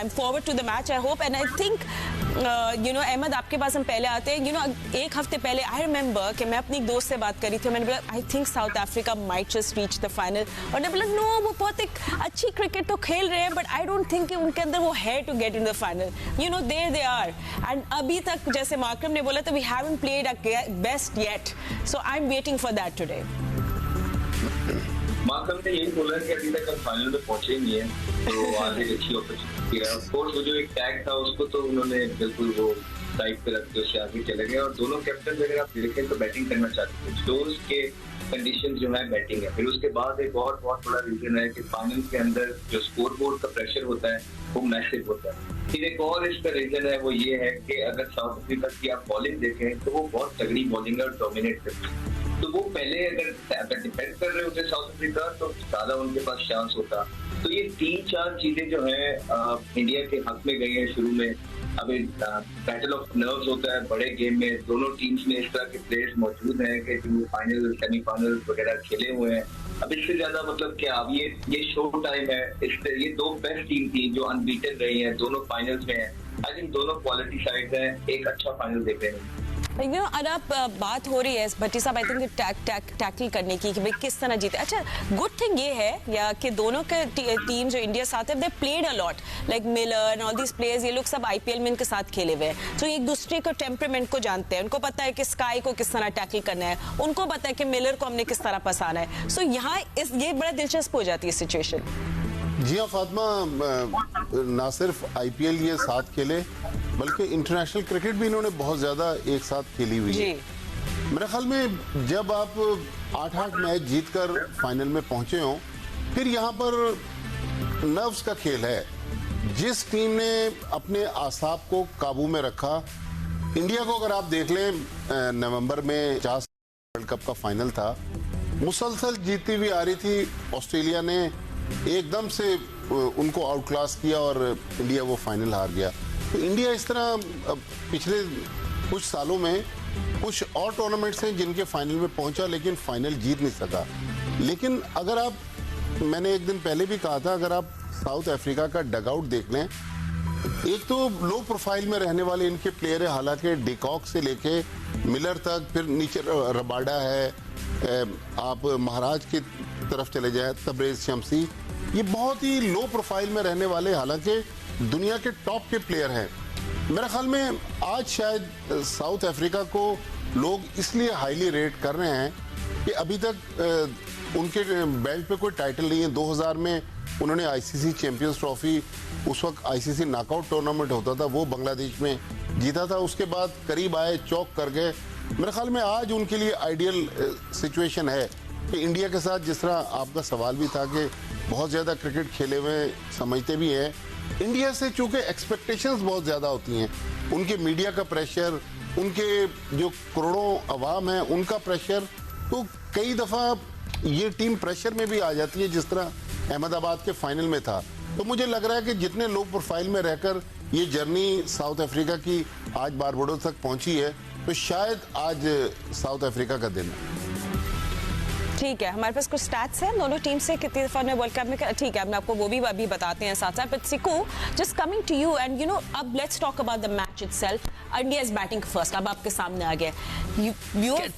I'm forward to the match, I hope, and I think Ahmad आपके पास हम पहले आते हैं. एक हफ्ते पहले आई रिमेंबर कि मैं अपनी एक दोस्त से बात करी थी, मैंने बोला I think south Africa might just reach the final, और ने बोला नो वो बहुत एक अच्छी क्रिकेट तो खेल रहे हैं बट आई डोंट थिंक कि उनके अंदर वो है to get in the final. There they are, and अभी तक जैसे मार्करम ने बोला तो we haven't played a best yet, so I am waiting for that today. Markram ने यही बोला कि अभी तक हम फाइनल में पहुंचे नहीं है, तो आज एक अच्छी अपॉर्चुनिटी है. ऑफ कोर्स वो जो एक टैग था उसको तो उन्होंने बिल्कुल वो साइड पे रख के उससे आगे चले गए, और दोनों कैप्टन अगर आप देखें तो बैटिंग करना चाहते थे. स्टोर्स के कंडीशन जो है बैटिंग है. फिर उसके बाद एक और बहुत बड़ा रीजन है कि फाइनल के अंदर जो स्कोर बोर्ड का प्रेशर होता है वो मैसिव होता है. फिर एक और इसका रीजन है वो ये है कि अगर साउथ अफ्रीका की आप बॉलिंग देखें तो वो बहुत तगड़ी बॉलिंग है और डोमिनेट करती है. तो वो पहले अगर डिफेंड कर रहे होते साउथ अफ्रीका तो ज्यादा उनके पास चांस होता. तो ये 3-4 चीजें जो है इंडिया के हक में गई हैं शुरू में. अभी बैटल ऑफ नर्व्स होता है बड़े गेम में, दोनों टीम्स में इस तरह के प्लेयर्स मौजूद हैं कि जो फाइनल सेमीफाइनल वगैरह खेले हुए हैं. अब इससे ज्यादा मतलब क्या, अब ये शो टाइम है. इससे ये दो बेस्ट टीम थी जो अनबीटन रही हैं, दोनों फाइनल्स में हैं. आई थिंक दोनों क्वालिटी साइड हैं, एक अच्छा फाइनल देख रहे हैं. और आप बात हो रही है भट्टी साहब आई थिंक टैकल करने की कि भाई किस तरह जीते. अच्छा, गुड थिंग ये है या कि दोनों के टीम जो इंडिया साथ है they played a lot, like Miller and all these players, ये लोग सब आईपीएल में इनके साथ खेले हुए हैं. तो एक दूसरे को टेम्परामेंट को जानते हैं, उनको पता है कि स्काई को किस तरह टैकल करना है, उनको पता है कि मिलर को हमने किस तरह फंसाना है. सो यहाँ ये बड़ा दिलचस्प हो जाती है सिचुएशन. जी हाँ फातिमा, ना सिर्फ आईपीएल ये साथ खेले बल्कि इंटरनेशनल क्रिकेट भी इन्होंने बहुत ज्यादा एक साथ खेली हुई है. मेरे ख्याल में जब आप 8-8 मैच जीतकर फाइनल में पहुंचे हो, फिर यहाँ पर नर्व्स का खेल है. जिस टीम ने अपने आसाब को काबू में रखा, इंडिया को अगर आप देख लें नवंबर में 50 वर्ल्ड कप का फाइनल था, मुसलसल जीतती हुई आ रही थी. ऑस्ट्रेलिया ने एकदम से उनको आउट क्लास किया और इंडिया वो फाइनल हार गया. तो इंडिया इस तरह पिछले कुछ सालों में कुछ और टूर्नामेंट्स हैं जिनके फाइनल में पहुंचा लेकिन फाइनल जीत नहीं सका. लेकिन अगर आप, मैंने एक दिन पहले भी कहा था, अगर आप साउथ अफ्रीका का डगआउट देख लें, एक तो लो प्रोफाइल में रहने वाले इनके प्लेयर है, हालांकि डिकॉक से लेके मिलर तक, फिर नीचे रबाडा है, आप महाराज की तरफ चले जाए तबरेज शमसी, ये बहुत ही लो प्रोफाइल में रहने वाले हालांकि दुनिया के टॉप के प्लेयर हैं. मेरे ख्याल में आज शायद साउथ अफ्रीका को लोग इसलिए हाईली रेट कर रहे हैं कि अभी तक उनके बेल्ट पे कोई टाइटल नहीं है. 2000 में उन्होंने आईसीसी चैंपियंस ट्रॉफी, उस वक्त आईसीसी नॉकआउट टूर्नामेंट होता था, वो बांग्लादेश में जीता था. उसके बाद करीब आए, चौक कर गए. मेरे ख्याल में आज उनके लिए आइडियल सिचुएशन है कि इंडिया के साथ, जिस तरह आपका सवाल भी था कि बहुत ज़्यादा क्रिकेट खेले हुए समझते भी हैं, इंडिया से चूंकि एक्सपेक्टेशंस बहुत ज़्यादा होती हैं, उनके मीडिया का प्रेशर, उनके जो करोड़ों अवाम हैं उनका प्रेशर, तो कई दफ़ा ये टीम प्रेशर में भी आ जाती है, जिस तरह अहमदाबाद के फाइनल में था. तो मुझे लग रहा है कि जितने लो प्रोफाइल में रहकर ये जर्नी साउथ अफ्रीका की आज बारबाडोस तक पहुंची है, तो शायद आज साउथ अफ्रीका का दिन है. ठीक है, हमारे पास कुछ स्टैट्स हैं दोनों टीम से, कितनी दफा ने वर्ल्ड कप में. ठीक है, हम आपको वो भी अभी बताते हैं साथ साथ. But Siku, just coming to you and अब let's talk about the match itself. India is batting first, अब आपके सामने आ गया.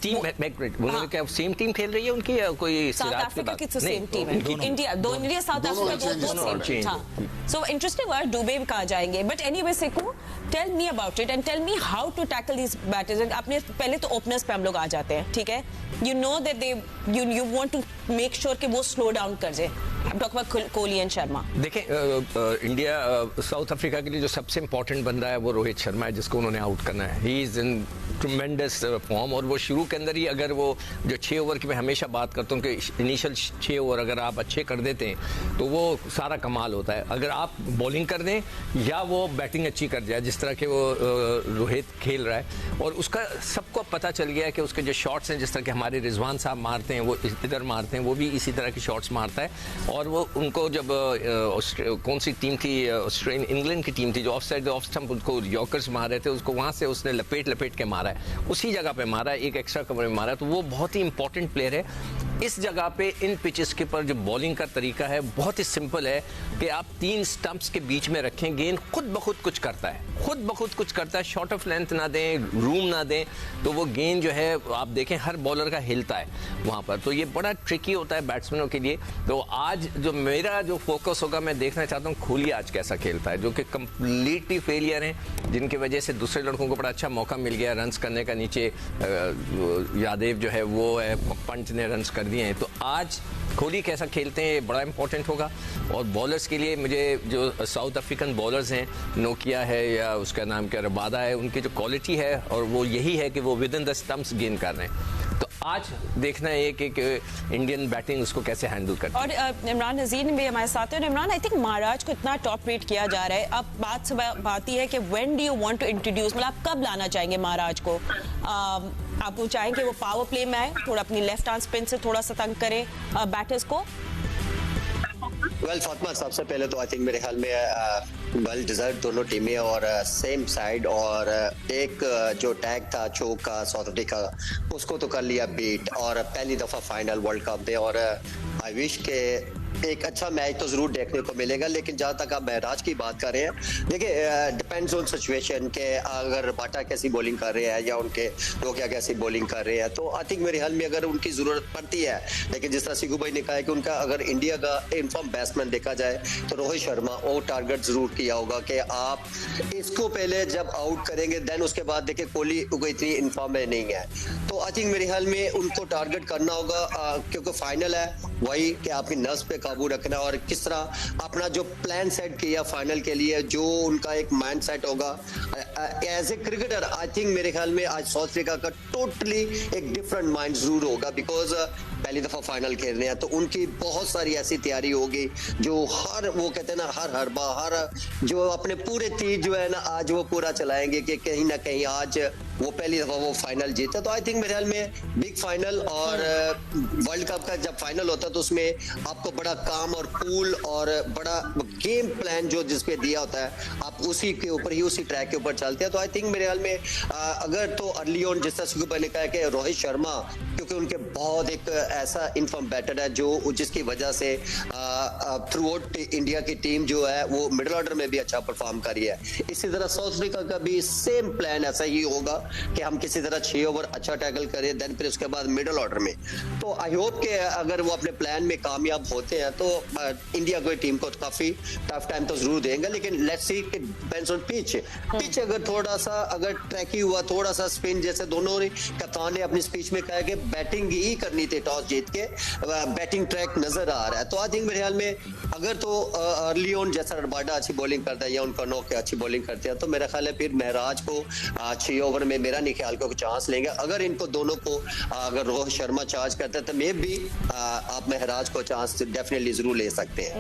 टीम सेम टीम खेल रही है उनकी, या कोई साउथ अफ्रीका की तो सेम टीम है. India South Africa. So interesting word, Dube भी कहा जाएंगे. But anyway Siku, tell me about it and tell me how to tackle this batters. आपने पहले तो ओपनर्स पे हम लोग आ जाते हैं, ठीक है. You know that they you want to make sure कि वो स्लो डाउन कर जाए. I'm talking about Kohli and Sharma. देखें, इंडिया साउथ अफ्रीका के लिए जो सबसे इंपॉर्टेंट बंदा है वो रोहित शर्मा है, जिसको उन्होंने आउट करना है. He is in tremendous form, और वो शुरू के अंदर ही, अगर वो जो 6 ओवर की मैं हमेशा बात करता हूँ कि इनिशियल 6 ओवर अगर आप अच्छे कर देते हैं तो वो सारा कमाल होता है. अगर आप बॉलिंग कर दें या वो बैटिंग अच्छी कर जाए, जिस तरह के वो रोहित खेल रहा है, और उसका सबको पता चल गया है कि उसके जो शॉट्स हैं, जिस तरह के हमारे रिजवान साहब मारते हैं, वो इधर मारते हैं, वो भी इसी तरह के शॉट्स मारता है. और वो उनको जब कौन सी टीम थी, इंग्लैंड की टीम थी, जो ऑफ साइड ऑफ स्टंप उनको यॉर्कर्स मार रहे थे, उसको वहां से उसने लपेट के मारा है, उसी जगह पे मारा है, एक एक्स्ट्रा कवर में मारा है. तो वो बहुत ही इंपॉर्टेंट प्लेयर है. इस जगह पे इन पिचेस के पर जो बॉलिंग का तरीका है बहुत ही सिंपल है कि आप 3 स्टंप्स के बीच में रखें, गेंद खुद ब खुद कुछ करता है, खुद ब खुद कुछ करता है। शॉर्ट ऑफ लेंथ ना दें, रूम ना दें, तो वो गेंद जो है आप देखें हर बॉलर का हिलता है वहाँ पर। तो ये बड़ा ट्रिकी होता है बैट्समैनों के लिए। तो आज जो मेरा जो फोकस होगा, मैं देखना चाहता हूँ कोहली आज कैसा खेलता है, जो कि कंप्लीटली फेलियर हैं, जिनकी वजह से दूसरे लड़कों को बड़ा अच्छा मौका मिल गया रन्स करने का। नीचे यादव जो है वो है, पंच ने रन्स कर दिए हैं। तो आज कोहली कैसा खेलते हैं ये बड़ा इंपॉर्टेंट होगा। और बॉलर्स के लिए मुझे जो साउथ अफ्रीकन बॉलर्स हैं, नोकिया है या उसका नाम क्या रबादा है, उनकी जो क्वालिटी है और वो यही है कि वो with in the stumps gain कर रहे हैं। तो आज देखना है कि इंडियन बैटिंग उसको कैसे हैंडल करती है। और इमरान नज़ीर भी हमारे साथ है। और इमरान, आई थिंक महाराज को इतना टॉप रेट किया जा रहा है, अब बात ही है कि when do you want to introduce, मतलब आप कब लाना चाहेंगे महाराज को? आप वो चाहेंगे वो पावर प्ले में आए, थोड़ा अपनी लेफ्ट हैंड स्पिन से थोड़ा सा तंग करे बैटर्स को? वेल फातिमा, सबसे पहले तो आई थिंक मेरे ख्याल में वेल डिजर्व दोनों टीमें और सेम साइड। और एक जो टैग था चोक का साउथ अफ्रीका, उसको तो कर लिया बीट और पहली दफा फाइनल वर्ल्ड कप में। और आई विश के एक अच्छा मैच तो जरूर देखने को मिलेगा। लेकिन जहां तक आप महराज की बात कर रहे हैं, देखिए डिपेंड्स ऑन सिचुएशन के अगर बाटा कैसी बॉलिंग कर रहे हैं या उनके नोकिया कैसी बॉलिंग कर रहे हैं, तो आई थिंक मेरे ख्याल में अगर उनकी जरूरत पड़ती है। लेकिन जिस तरह सिकू भाई ने कहा है कि उनका अगर इंडिया का इनफॉर्म बैट्समैन देखा जाए तो रोहित शर्मा वो टारगेट जरूर किया होगा कि आप इसको पहले जब आउट करेंगे देन उसके बाद देखिए कोहली को इतनी इनफॉर्म में नहीं है। तो आई थिंक मेरे ख्याल में उनको टारगेट करना होगा क्योंकि फाइनल है, वही कि आपकी नर्व्स पे काबू रखना और किस तरह अपना जो प्लान सेट किया फाइनल के लिए, जो उनका एक माइंड सेट होगा as a cricketer. I think मेरे ख्याल में आज साउथ अफ्रीका का टोटली एक डिफरेंट माइंड जरूर होगा, बिकॉज पहली दफा फाइनल खेल रहे हैं। तो उनकी बहुत सारी ऐसी तैयारी होगी जो हर वो कहते हैं ना हर हरबा हर जो अपने पूरे तीर जो है ना आज वो पूरा चलाएंगे कि कहीं ना कहीं आज वो पहली दफा वो फाइनल जीते। तो आई थिंक मेरे ख्याल में बिग फाइनल और वर्ल्ड कप का जब फाइनल होता है तो उसमें आपको बड़ा काम और कूल और बड़ा गेम प्लान जो जिसपे दिया होता है आप उसी के ऊपर ही उसी ट्रैक के ऊपर चलते हैं। तो आई थिंक मेरे ख्याल में अगर तो अर्ली ऑन जिस तरह सुखू भाई ने कहा कि रोहित शर्मा, क्योंकि उनके बहुत एक ऐसा इनफॉर्म बैटर है जो जिसकी वजह से थ्रू आउट इंडिया की टीम जो है वो मिडिल ऑर्डर में भी अच्छा परफॉर्म करी है। इसी तरह साउथ अफ्रीका का भी सेम प्लान ऐसा ही होगा कि हम किसी तरह 6 ओवर अच्छा टैकल करें, देन फिर उसके बाद मिडिल ऑर्डर में। तो आई होप कि अगर वो अपने प्लान में कामयाब होते हैं तो इंडिया को टीम को काफी टफ टाइम तो जरूर देंगे। लेकिन let's see it depends on pitch अगर थोड़ा सा अगर ट्रैकी हुआ, थोड़ा सा स्पिन, जैसे दोनों कप्तान ने अपनी स्पीच में कहा कि बैटिंग ही करनी थी, टॉस जीत के बैटिंग ट्रैक नजर आ रहा है। तो आई थिंक मेरे ख्याल में अगर तो अर्ली ऑन जैसा रबाडा अच्छी बॉलिंग करता है या उनका नोकिया अच्छी बॉलिंग करते हैं तो मेरा ख्याल है फिर महराज को 6 ओवर में मेरा नहीं ख्याल को चांस लेंगे। अगर इनको दोनों को अगर रोहित शर्मा चार्ज करते हैं तो मे भी आप महराज को चांस डेफिनेटली जरूर ले सकते हैं।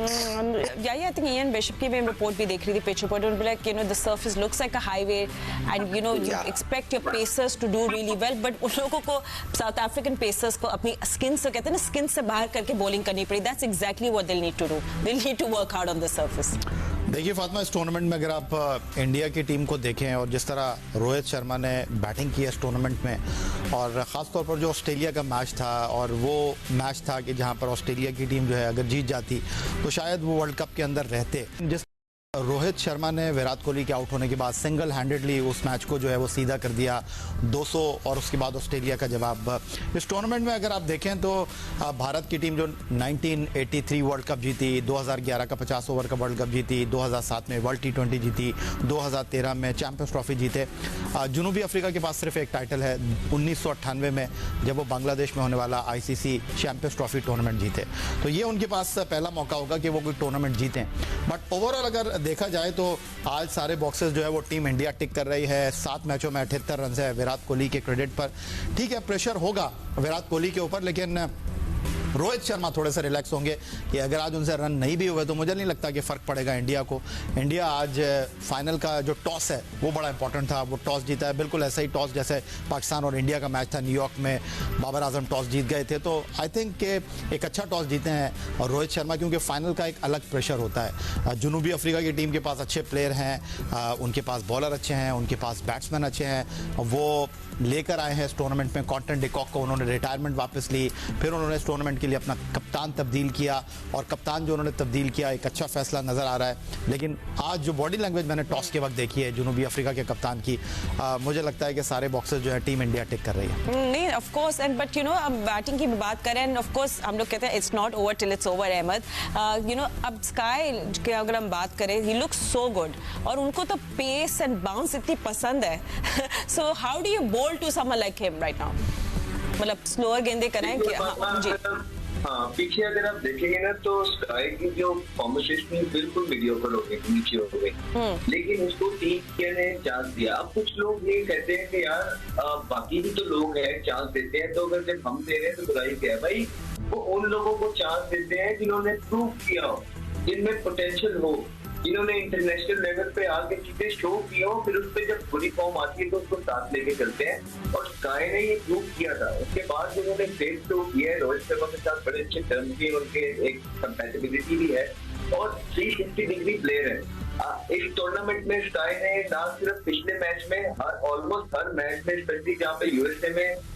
आई थिंक इयान बिशप की मैं रिपोर्ट भी देख रही थी, पिच रिपोर्ट, उन्होंने बोला कि the surface looks like a highway and you expect your pacers to do really well, but उन लोगों को साउथ अफ्रीकन पेसर्स को अपनी स्किन से कहते हैं ना स्किन से बाहर करके बॉलिंग करनी पड़ी। That's exactly what they need to do, they need to work hard on the surface. देखिए फातिमा, इस टूर्नामेंट में अगर आप इंडिया की टीम को देखें और जिस तरह रोहित शर्मा ने बैटिंग की इस टूर्नामेंट में, और ख़ास तौर पर जो ऑस्ट्रेलिया का मैच था और वो मैच था कि जहां पर ऑस्ट्रेलिया की टीम जो है अगर जीत जाती तो शायद वो वर्ल्ड कप के अंदर रहते। जिस रोहित शर्मा ने विराट कोहली के आउट होने के बाद सिंगल हैंडेडली उस मैच को जो है वो सीधा कर दिया 200 और उसके बाद ऑस्ट्रेलिया का जवाब। इस टूर्नामेंट में अगर आप देखें तो भारत की टीम जो 1983 वर्ल्ड कप जीती, 2011 का 50 ओवर का वर्ल्ड कप जीती, 2007 में वर्ल्ड T20 जीती, 2013 में चैंपियंस ट्रॉफी जीते। जनूबी अफ्रीका के पास सिर्फ एक टाइटल है 1998 में जब वो बांग्लादेश में होने वाला ICC चैंपियंस ट्रॉफी टूर्नामेंट जीते। तो ये उनके पास पहला मौका होगा कि वो कोई टूर्नामेंट जीतें। बट ओवरऑल अगर देखा जाए तो आज सारे बॉक्सेस जो है वो टीम इंडिया टिक कर रही है। 7 मैचों में 78 रन है विराट कोहली के क्रेडिट पर। ठीक है, प्रेशर होगा विराट कोहली के ऊपर, लेकिन रोहित शर्मा थोड़े से रिलैक्स होंगे कि अगर आज उनसे रन नहीं भी हुए तो मुझे नहीं लगता कि फ़र्क पड़ेगा इंडिया को। इंडिया आज फाइनल का जो टॉस है वो बड़ा इंपॉर्टेंट था, वो टॉस जीता है, बिल्कुल ऐसा ही टॉस जैसे पाकिस्तान और इंडिया का मैच था न्यूयॉर्क में, बाबर आजम टॉस जीत गए थे। तो आई थिंक कि एक अच्छा टॉस जीते हैं और रोहित शर्मा, क्योंकि फाइनल का एक अलग प्रेशर होता है। जनूबी अफ्रीका की टीम के पास अच्छे प्लेयर हैं, उनके पास बॉलर अच्छे हैं, उनके पास बैट्समैन अच्छे हैं, वो लेकर आए हैं इस टूर्नामेंट में कॉन्टेंट डिकॉक को, उन्होंने रिटायरमेंट वापस ली, फिर उन्होंने इस टूर्नामेंट के लिए अपना कप्तान तब्दील किया और कप्तान जो उन्होंने तब्दील किया एक अच्छा फैसला नजर आ रहा है। लेकिन आज जो बॉडी लैंग्वेज मैंने टॉस के वक्त देखी है जनूबी अफ्रीका के कप्तान की, मुझे लगता है कि सारे बॉक्सेस जो है टीम इंडिया टिक कर रही है। नहीं, of course, and but you know अब बैटिंग की बात करें एंड ऑफ कोर्स हम लोग कहते हैं it's not over till it's over. Ahmed, you know अब स्काई की अगर हम बात करें, ही लुक्स सो गुड और उनको तो पेस एंड बाउंस इतनी पसंद है। So how do you bowl to someone like him right now? मतलब स्लोअर गेंदे कराएं कि जी हाँ, पीछे अगर आप देखेंगे ना तो स्काई की जो परफॉर्मेंसेस थी बिल्कुल मीडियोकर हो गई, नीचे हो गई, लेकिन उसको टीम ने चांस दिया। अब कुछ लोग ये कहते हैं कि यार बाकी भी तो लोग हैं चांस देते हैं, तो अगर जब हम दे रहे हैं तो बुराई क्या है? भाई वो उन लोगों को चांस देते हैं जिन्होंने प्रूव किया हो, जिनमें पोटेंशियल हो, जिन्होंने इंटरनेशनल लेवल पे आगे चीजें शो की हो, फिर उस पर जब बुरी फॉर्म आती है तो उसको साथ लेके चलते हैं। और स्काई ने ये प्रूव किया था। उसके बाद उन्होंने फेस शो किया है, रोहित शर्मा के साथ बड़े अच्छे टर्म की उनके एक कंपैटिबिलिटी भी है और 360 डिग्री प्लेयर है। इस टूर्नामेंट में स्काई ने ना सिर्फ पिछले मैच में, ऑलमोस्ट हर मैच में, स्पेशली जहाँ पे यूएसए में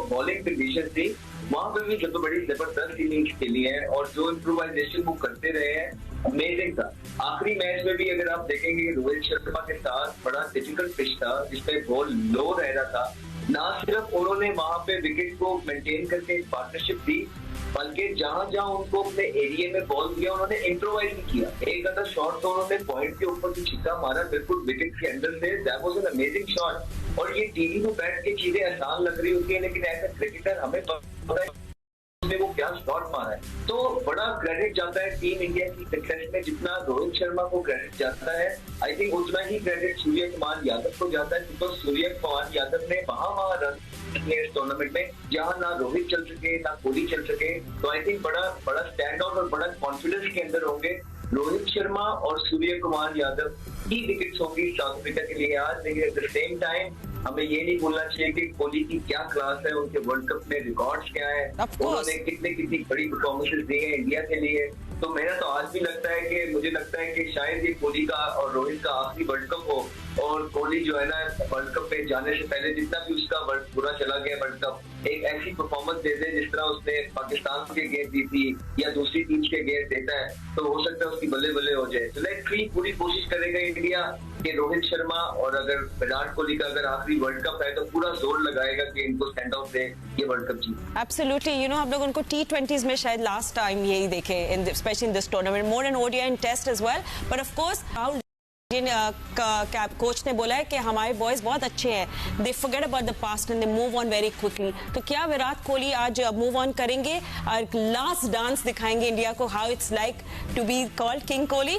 बॉलिंग कंडीशन थी, वहां पे भी जब बड़ी जबरदस्त इनिंग्स खेली है और जो इम्प्रोवाइजेशन वो करते रहे हैं, अमेजिंग था। आखिरी मैच में भी अगर आप देखेंगे रोहित शर्मा के साथ बड़ा डिफिकल्ट पिच था जिसमें बॉल लो रह रहा था। ना सिर्फ उन्होंने वहां पे विकेट को मेंटेन करके पार्टनरशिप दी, बल्कि जहां जहां उनको अपने एरिया में बॉल दिया उन्होंने इम्प्रोवाइज किया। एक अदर शॉट तो उन्होंने पॉइंट के ऊपर भी छिक्का मारा बिल्कुल विकेट के अंदर से, that was an amazing shot. और ये टीवी में बैठ के चीजें आसान लग रही होती है, लेकिन ऐसा क्रिकेटर हमें पता है उसने वो क्या शॉट मारा है। तो बड़ा क्रेडिट जाता है टीम इंडिया की सक्सेस में, जितना रोहित शर्मा को क्रेडिट जाता है आई थिंक उतना ही क्रेडिट सूर्य कुमार यादव को जाता है, बिकॉज सूर्य कुमार यादव ने वहां रन इस टूर्नामेंट में जहां ना रोहित चल सके ना कोहली चल सके। तो आई थिंक बड़ा स्टैंड आउट और बड़ा कॉन्फिडेंस के अंदर होंगे रोहित शर्मा और सूर्य कुमार यादव की विकेट्स होंगी साउथ अफ्रीका के लिए आज। लेकिन एट द सेम टाइम हमें ये नहीं भूलना चाहिए कि कोहली की क्या क्लास है, उनके वर्ल्ड कप में रिकॉर्ड्स क्या है, उन्होंने कितनी बड़ी परफॉर्मेंसेस दी है इंडिया के लिए। तो मेरा तो आज भी लगता है कि मुझे लगता है कि शायद ये कोहली का और रोहित का आखिरी वर्ल्ड कप हो, और कोहली जो है ना वर्ल्ड कप में जाने से पहले जितना भी उसका बुरा चला गया वर्ल्ड कप, एक ऐसी परफॉर्मेंस दे दे जिस तरह उसने पाकिस्तान के गेम दी थी या दूसरी टीम के गेम देता है, तो हो सकता है उसकी बल्ले बल्ले हो जाए। तो लेट्स सी, पूरी कोशिश करेगा इंडिया कि रोहित शर्मा और अगर विराट कोहली का अगर आखिरी वर्ल्ड कप है तो पूरा जोर लगाएगा कि इनको स्टैंड आउट दे ये world cup Jeet. Absolutely, you know हम लोग उनको T20s में शायद लास्ट टाइम यही देखे, specially in this tournament, more in ODI and test as well. But of course coach ने बोला है कि हमारे बॉयज बहुत अच्छे हैं, they forget about the past and they move on very quickly. तो क्या विराट कोहली आज मूव ऑन करेंगे और लास्ट डांस दिखाएंगे इंडिया को, how it's like to be called king Kohli?